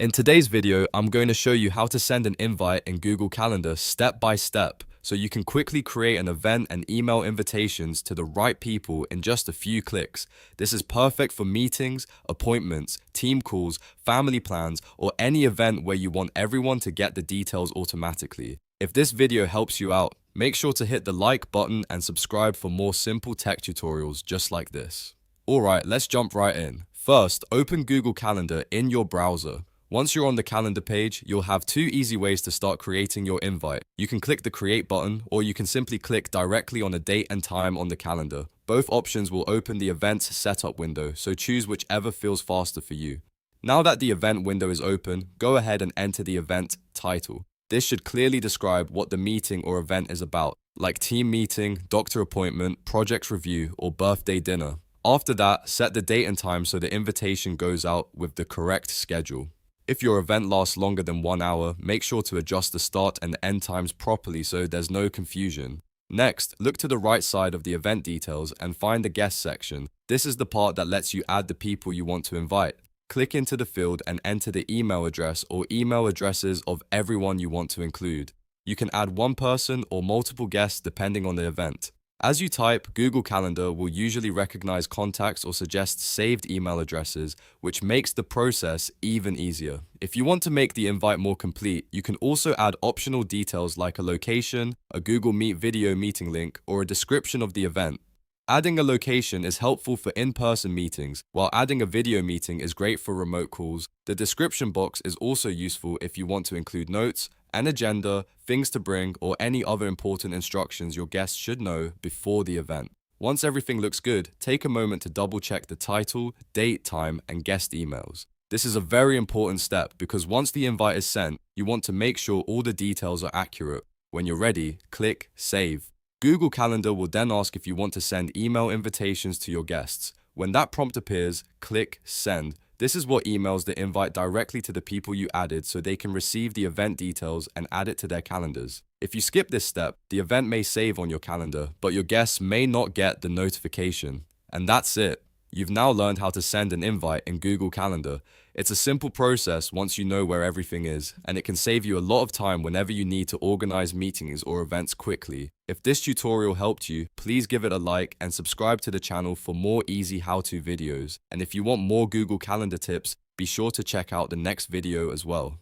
In today's video, I'm going to show you how to send an invite in Google Calendar step by step so you can quickly create an event and email invitations to the right people in just a few clicks. This is perfect for meetings, appointments, team calls, family plans, or any event where you want everyone to get the details automatically. If this video helps you out, make sure to hit the like button and subscribe for more simple tech tutorials just like this. Alright, let's jump right in. First, open Google Calendar in your browser. Once you're on the calendar page, you'll have two easy ways to start creating your invite. You can click the create button, or you can simply click directly on a date and time on the calendar. Both options will open the event's setup window, so choose whichever feels faster for you. Now that the event window is open, go ahead and enter the event title. This should clearly describe what the meeting or event is about, like team meeting, doctor appointment, project review, or birthday dinner. After that, set the date and time so the invitation goes out with the correct schedule. If your event lasts longer than 1 hour, make sure to adjust the start and end times properly so there's no confusion. Next, look to the right side of the event details and find the guest section. This is the part that lets you add the people you want to invite. Click into the field and enter the email address or email addresses of everyone you want to include. You can add one person or multiple guests depending on the event. As you type, Google Calendar will usually recognize contacts or suggest saved email addresses, which makes the process even easier. If you want to make the invite more complete, you can also add optional details like a location, a Google Meet video meeting link, or a description of the event. Adding a location is helpful for in-person meetings, while adding a video meeting is great for remote calls. The description box is also useful if you want to include notes, an agenda, things to bring, or any other important instructions your guests should know before the event. Once everything looks good, take a moment to double-check the title, date, time, and guest emails. This is a very important step because once the invite is sent, you want to make sure all the details are accurate. When you're ready, click Save. Google Calendar will then ask if you want to send email invitations to your guests. When that prompt appears, click Send. This is what emails the invite directly to the people you added so they can receive the event details and add it to their calendars. If you skip this step, the event may save on your calendar, but your guests may not get the notification. And that's it. You've now learned how to send an invite in Google Calendar. It's a simple process once you know where everything is, and it can save you a lot of time whenever you need to organize meetings or events quickly. If this tutorial helped you, please give it a like and subscribe to the channel for more easy how-to videos. And if you want more Google Calendar tips, be sure to check out the next video as well.